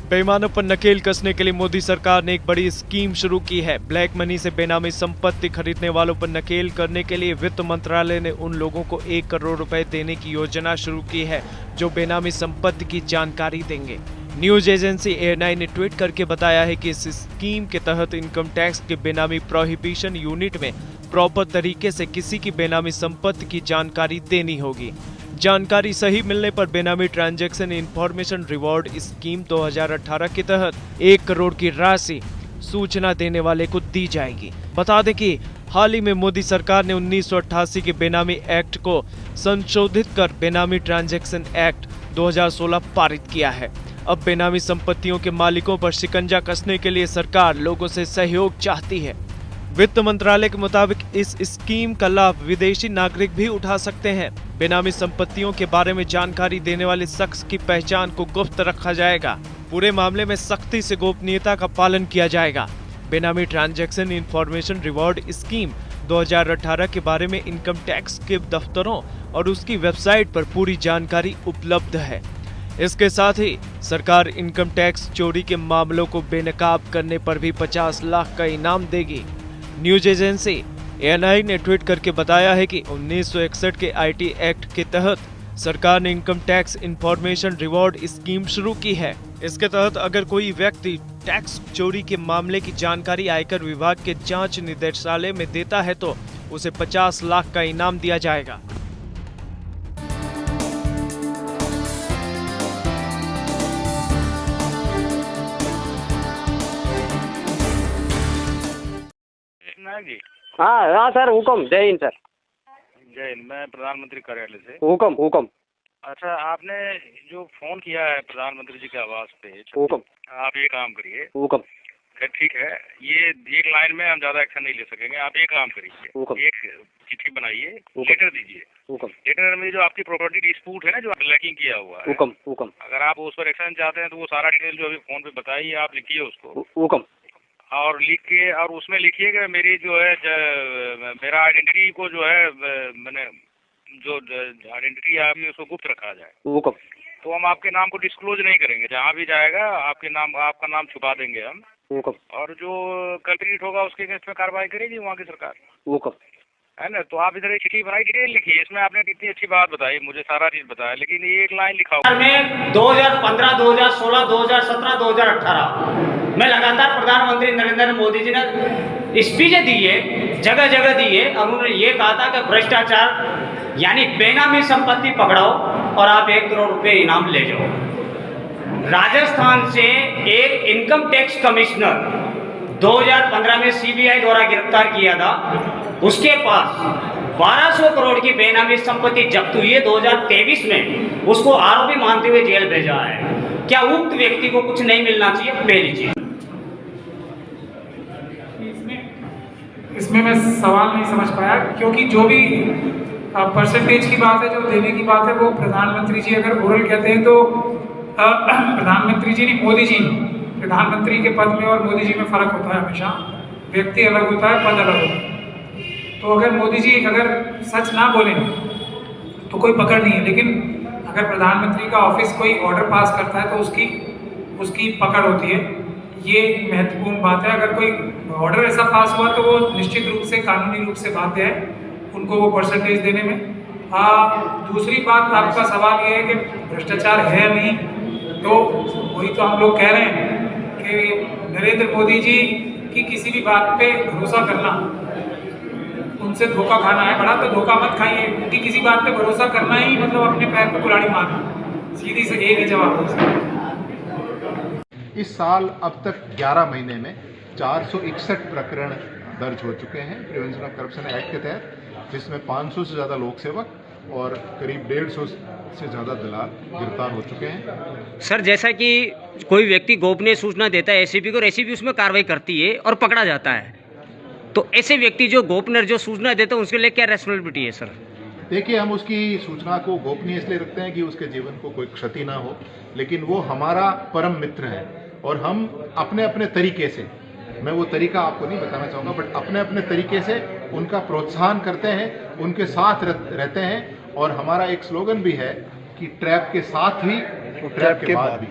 बेईमानों पर नकेल कसने के लिए मोदी सरकार ने एक बड़ी स्कीम शुरू की है। ब्लैक मनी से बेनामी संपत्ति खरीदने वालों पर नकेल करने के लिए वित्त मंत्रालय ने उन लोगों को 1 करोड़ रुपए देने की योजना शुरू की है जो बेनामी संपत्ति की जानकारी देंगे। न्यूज एजेंसी ANI ने ट्वीट करके बताया है कि इस स्कीम के तहत इनकम टैक्स के बेनामी प्रोहिबिशन यूनिट में प्रॉपर तरीके से किसी की बेनामी संपत्ति की जानकारी देनी होगी। जानकारी सही मिलने पर बेनामी ट्रांजैक्शन इंफॉर्मेशन रिवॉर्ड स्कीम 2018 के तहत 1 करोड़ की राशि सूचना देने वाले को दी जाएगी। बता दें कि हाल ही में मोदी सरकार ने 1988 के बेनामी एक्ट को संशोधित कर बेनामी ट्रांजैक्शन एक्ट 2016 पारित किया है। अब बेनामी संपत्तियों के मालिकों पर शिकंजा कसने के लिए सरकार लोगों से सहयोग चाहती है। वित्त मंत्रालय के मुताबिक इस स्कीम का लाभ विदेशी नागरिक भी उठा सकते हैं। बेनामी संपत्तियों के बारे में जानकारी देने वाले शख्स की पहचान को गुप्त रखा जाएगा। पूरे मामले में सख्ती से गोपनीयता का पालन किया जाएगा। बेनामी ट्रांजैक्शन इंफॉर्मेशन रिवॉर्ड स्कीम 2018 के बारे में इनकम टैक्स के दफ्तरों और उसकी वेबसाइट पर पूरी जानकारी उपलब्ध है। इसके साथ ही सरकार इनकम टैक्स चोरी के मामलों को बेनकाब करने पर भी 50 लाख का इनाम देगी। न्यूज एजेंसी ANI ने ट्वीट करके बताया है कि 1961 के IT एक्ट के तहत सरकार ने income tax information reward scheme शुरू की है। इसके तहत अगर कोई व्यक्ति टैक्स चोरी के मामले की जानकारी आयकर विभाग के जांच निदेशालय में देता है तो उसे 50 लाख का इनाम दिया जाएगा। जी हाँ सर, हुक्म। जय हिंद सर। जय हिंद। मैं प्रधानमंत्री कार्यालय से। हुक्म। अच्छा, आपने जो फोन किया है प्रधानमंत्री जी के आवाज पे, हुक्म। आप ये काम करिए। हुक्म। ठीक है, ये एक लाइन में हम ज्यादा एक्शन नहीं ले सकेंगे। आप एक काम करिए, एक चिट्ठी बनाइए, लेटर दीजिए। लेटर में जो आपकी प्रॉपर्टी डिस्प्यूट है ना, जो लैकिंग किया हुआ है, हुक्म। अगर आप उस पर एक्शन चाहते हैं तो वो सारा डिटेल जो अभी फोन पे बताइए, आप लिखिए उसको। हुक्म। और लिख के और उसमें लिखिएगा मेरी जो है मेरा आइडेंटिटी को जो है मैंने जो आइडेंटिटी है उसको गुप्त रखा जाए। हुक्म। तो हम आपके नाम को डिस्क्लोज नहीं करेंगे। जहाँ भी जाएगा आपका नाम छुपा देंगे हम। हुक्म। और जो कल्प्रिट होगा उसके अगेंस्ट में कार्रवाई करेगी वहाँ की सरकार। हुक्म। है ना। तो आप इधर एक चिट्ठी बनाई, डिटेल लिखिए। इसमें आपने कितनी अच्छी बात बताई, मुझे सारा चीज बताया, लेकिन ये एक लाइन लिखा हुआ में 2015, 2016, 2017, 2018 में लगातार प्रधानमंत्री नरेंद्र मोदी जी ने स्पीचें दी है, जगह जगह दी है, और उन्होंने ये कहा था कि भ्रष्टाचार यानी बेनामी संपत्ति पकड़ाओ और आप 1 करोड़ रुपए इनाम ले जाओ। राजस्थान से एक इनकम टैक्स कमिश्नर 2015 में CBI द्वारा गिरफ्तार किया था। उसके पास 1200 करोड़ की बेनामी संपत्ति जब्त हुई है। 2023 में उसको आरोपी मानते हुए जेल भेजा है। क्या उक्त व्यक्ति को कुछ नहीं मिलना चाहिए? पहली चीज। इसमें मैं सवाल नहीं समझ पाया, क्योंकि जो भी परसेंटेज की बात है, जो देने की बात है, वो प्रधानमंत्री जी अगर ओरल कहते हैं तो प्रधानमंत्री जी नहीं, मोदी जी। प्रधानमंत्री के पद में और मोदी जी में फर्क होता है हमेशा। व्यक्ति अलग होता है, पद अलग होता है। तो अगर मोदी जी अगर सच ना बोलें तो कोई पकड़ नहीं है, लेकिन अगर प्रधानमंत्री का ऑफिस कोई ऑर्डर पास करता है तो उसकी पकड़ होती है। ये महत्वपूर्ण बात है। अगर कोई ऑर्डर ऐसा पास हुआ तो वो निश्चित रूप से कानूनी रूप से बात है उनको वो परसेंटेज देने में। दूसरी बात, आपका सवाल ये है कि भ्रष्टाचार है नहीं, तो वही तो हम लोग कह रहे हैं कि नरेंद्र मोदी जी की किसी भी बात पे भरोसा करना, उनसे धोखा खाना है बड़ा, तो धोखा मत खाइए। उनकी किसी बात पे भरोसा करना ही मतलब अपने पैर पे कुल्हाड़ी मारना। सीधी से एक ही जवाब है। इस साल अब तक 11 महीने में 461 प्रकरण दर्ज हो चुके हैं प्रिवेंशन ऑफ करप्शन एक्ट के तहत, जिसमें 500 से ज़्यादा लोक सेवक और करीब 150 से ज़्यादा दलाल गिरफ्तार हो चुके हैं। सर, जैसा कि कोई व्यक्ति गोपनीय सूचना देता है ACP को और ACP उसमें कार्रवाई करती है और पकड़ा जाता है, तो ऐसे व्यक्ति जो गोपनीय जो सूचना देते हैं उसके लिए क्या रेस्पॉन्सिबिलिटी है सर? देखिए, हम उसकी सूचना को गोपनीय इसलिए रखते हैं कि उसके जीवन को कोई क्षति ना हो, लेकिन वो हमारा परम मित्र है और हम अपने अपने तरीके से, मैं वो तरीका आपको नहीं बताना चाहूँगा, बट अपने अपने तरीके से उनका प्रोत्साहन करते हैं, उनके साथ रहते हैं। और हमारा एक स्लोगन भी है कि ट्रैप के साथ भी, ट्रैप के बाद भी।